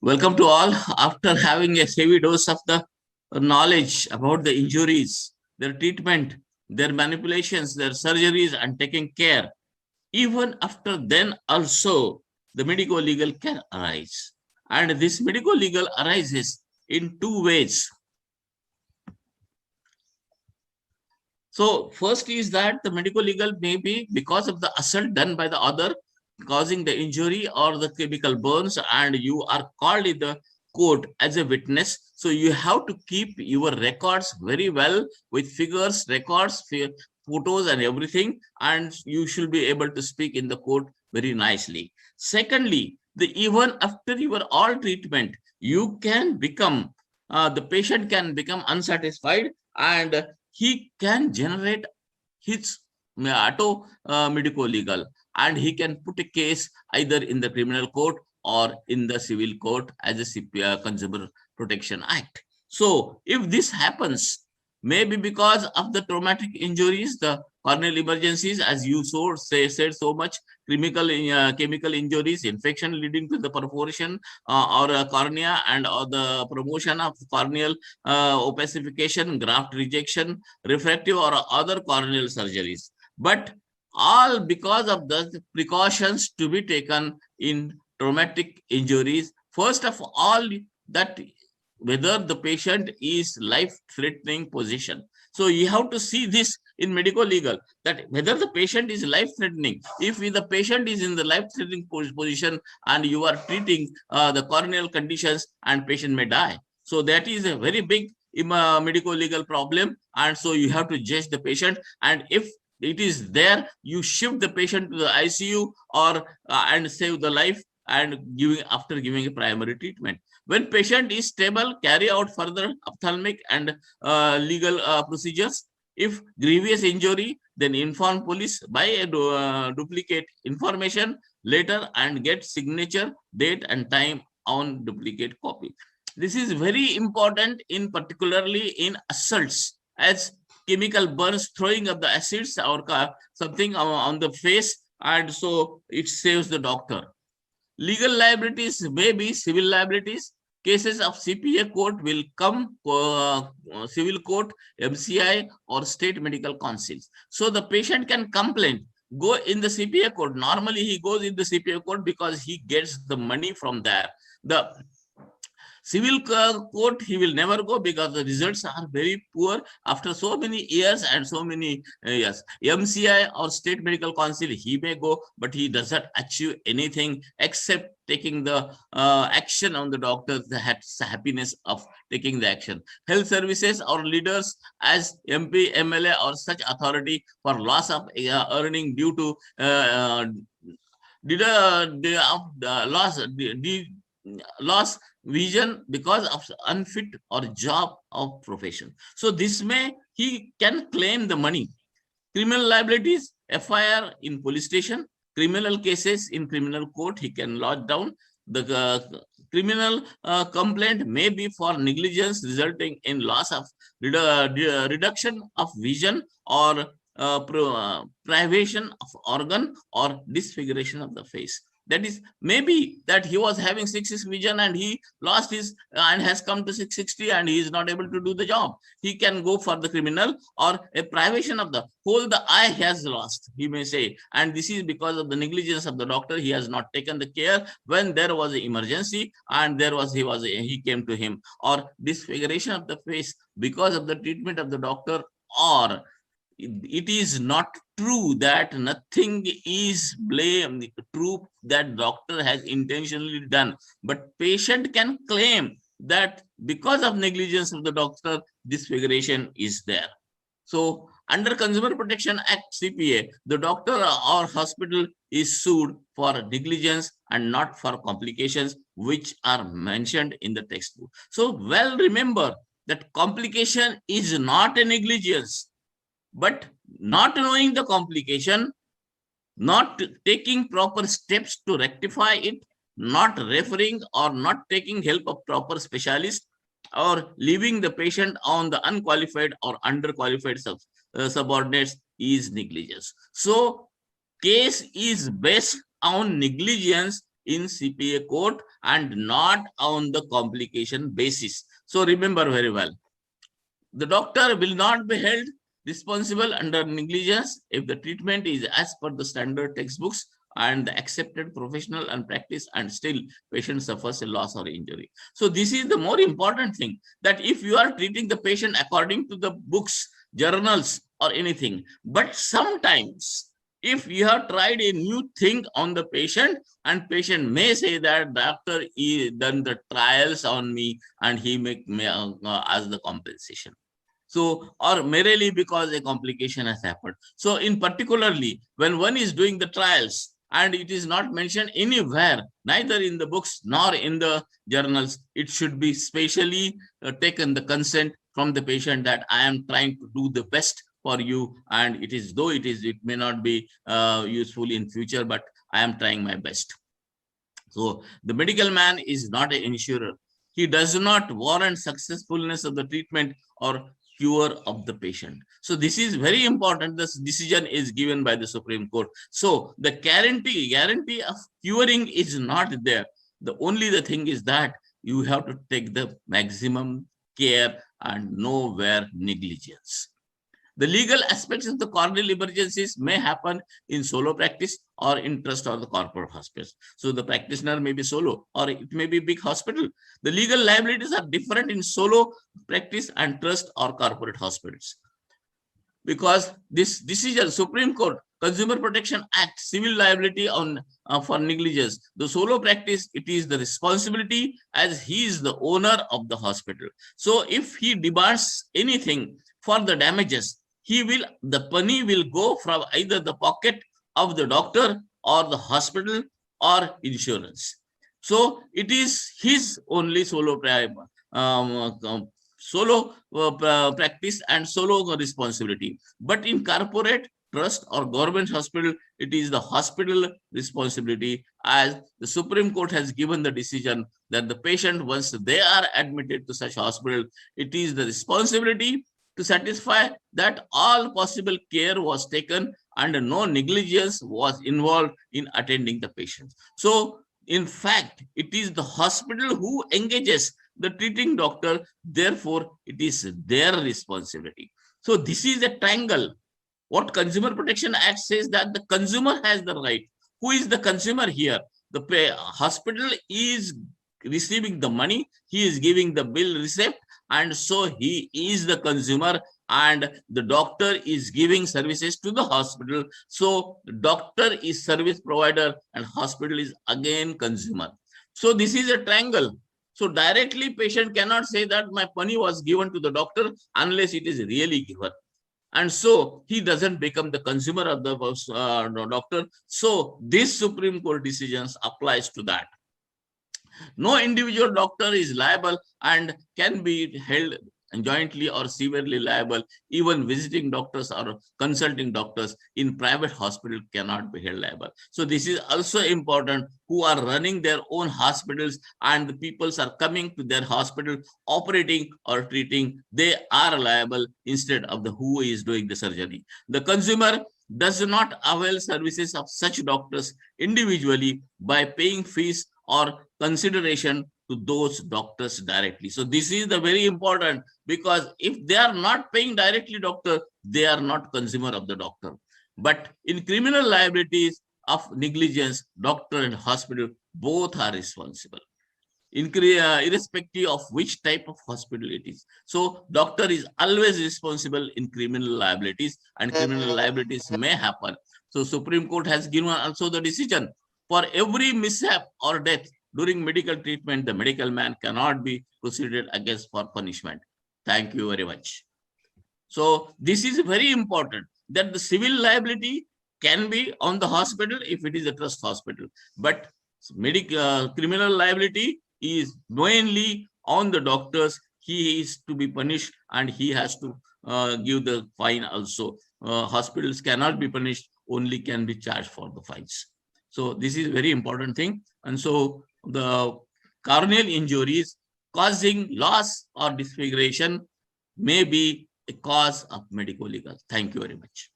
Welcome to all. After having a heavy dose of the knowledge about the injuries, their treatment, their manipulations, their surgeries, and taking care, even after then also the medico legal can arise. And this medico legal arises in two ways. So, first is that the medico legal may be because of the assault done by the other causing the injury or the chemical burns, and you are called in the court as a witness. So, you have to keep your records very well with figures, records, photos, and everything, and you should be able to speak in the court very nicely. Secondly, the even after your all treatment, you can become the patient can become unsatisfied and he can generate his auto medico legal, and he can put a case either in the criminal court or in the civil court as a Consumer Protection Act. So if this happens, maybe because of the traumatic injuries, the corneal emergencies, as you said so much, chemical injuries, infection leading to the perforation or cornea, and or the promotion of corneal opacification, graft rejection, refractive or other corneal surgeries. But all because of the precautions to be taken in traumatic injuries. First of all, that whether the patient is life-threatening position. So you have to see this in medical legal, that whether the patient is life-threatening. If the patient is in the life-threatening position and you are treating the corneal conditions, and patient may die. So that is a very big medical legal problem, and so you have to judge the patient, and if it is there, you shift the patient to the ICU or and save the life, and giving a primary treatment. When patient is stable, carry out further ophthalmic and legal procedures. If grievous injury, then inform police by a duplicate information later and get signature, date and time on duplicate copy. This is very important in particularly in assaults, as chemical burns, throwing of the acids or something on the face, and so it saves the doctor. Legal liabilities may be civil liabilities. Cases of CPA court will come civil court, MCI, or state medical councils. So the patient can complain, go in the CPA court. Normally he goes in the CPA court because he gets the money from there. The civil court he will never go because the results are very poor after so many years and so many years. MCI or state medical council he may go, but he doesn't achieve anything except taking the action on the doctors, the happiness of taking the action. Health services or leaders as MP, MLA or such authority for loss of earning due to loss vision because of unfit or job of profession. So this may he can claim the money. Criminal liabilities, FIR in police station, criminal cases in criminal court, he can lodge down. The criminal complaint may be for negligence resulting in loss of reduction of vision or privation of organ or disfiguration of the face. That is, maybe that he was having 6 vision and he lost his and has come to 660 and he is not able to do the job. He can go for the criminal or a privation of the whole the eye has lost, he may say, and this is because of the negligence of the doctor. He has not taken the care when there was an emergency and he came to him, or disfiguration of the face because of the treatment of the doctor, or it is not true that nothing is blame true that doctor has intentionally done, but patient can claim that because of negligence of the doctor disfiguration is there. So under Consumer Protection Act CPA, the doctor or hospital is sued for negligence and not for complications which are mentioned in the textbook. So well remember that complication is not a negligence, but not knowing the complication, not taking proper steps to rectify it, not referring or not taking help of proper specialist, or leaving the patient on the unqualified or underqualified subordinates is negligence. So case is based on negligence in CPA court and not on the complication basis. So remember very well, the doctor will not be held responsible under negligence if the treatment is as per the standard textbooks and the accepted professional and practice, and still patient suffers a loss or injury. So this is the more important thing, that if you are treating the patient according to the books, journals or anything, but sometimes if you have tried a new thing on the patient, and patient may say that doctor he done the trials on me and he make me as the compensation. So, or merely because a complication has happened. So in particularly when one is doing the trials and it is not mentioned anywhere, neither in the books nor in the journals, it should be specially taken the consent from the patient that I am trying to do the best for you, and it is, though it may not be useful in future, but I am trying my best. So the medical man is not an insurer. He does not warrant successfulness of the treatment or cure of the patient. So this is very important. This decision is given by the Supreme Court. So the guarantee of curing is not there. The thing is that you have to take the maximum care and nowhere negligence. The legal aspects of the corneal emergencies may happen in solo practice or in trust or the corporate hospitals. So the practitioner may be solo or it may be big hospital. The legal liabilities are different in solo practice and trust or corporate hospitals. Because this decision, Supreme Court, Consumer Protection Act, civil liability on for negligence. The solo practice, it is the responsibility as he is the owner of the hospital. So if he demands anything for the damages, the money will go from either the pocket of the doctor or the hospital or insurance. So it is his only solo practice and solo responsibility. But in corporate, trust or government hospital, it is the hospital responsibility, as the Supreme Court has given the decision that the patient, once they are admitted to such hospital, it is the responsibility to satisfy that all possible care was taken and no negligence was involved in attending the patient. So in fact, it is the hospital who engages the treating doctor, therefore it is their responsibility. So this is a triangle. What Consumer Protection Act says, that the consumer has the right. Who is the consumer here? The hospital is receiving the money, he is giving the bill receipt, and so he is the consumer, and the doctor is giving services to the hospital. So the doctor is service provider and hospital is again consumer. So this is a triangle. So directly patient cannot say that my money was given to the doctor unless it is really given. And so he doesn't become the consumer of the doctor. So this Supreme Court decisions applies to that. No individual doctor is liable and can be held jointly or severely liable. Even visiting doctors or consulting doctors in private hospital cannot be held liable. So this is also important, who are running their own hospitals and the peoples are coming to their hospital, operating or treating, they are liable instead of the who is doing the surgery. The consumer does not avail services of such doctors individually by paying fees or consideration to those doctors directly. So this is the very important, because if they are not paying directly doctor, they are not consumer of the doctor. But in criminal liabilities of negligence, doctor and hospital both are responsible, irrespective of which type of hospital it is. So doctor is always responsible in criminal liabilities, and criminal liabilities may happen. So Supreme Court has given also the decision, for every mishap or death during medical treatment, the medical man cannot be proceeded against for punishment. Thank you very much. So this is very important, that the civil liability can be on the hospital if it is a trust hospital, but criminal liability is mainly on the doctors. He is to be punished and he has to give the fine also. Hospitals cannot be punished, only can be charged for the fines. So this is very important thing. And so the corneal injuries causing loss or disfiguration may be a cause of medico-legal. Thank you very much.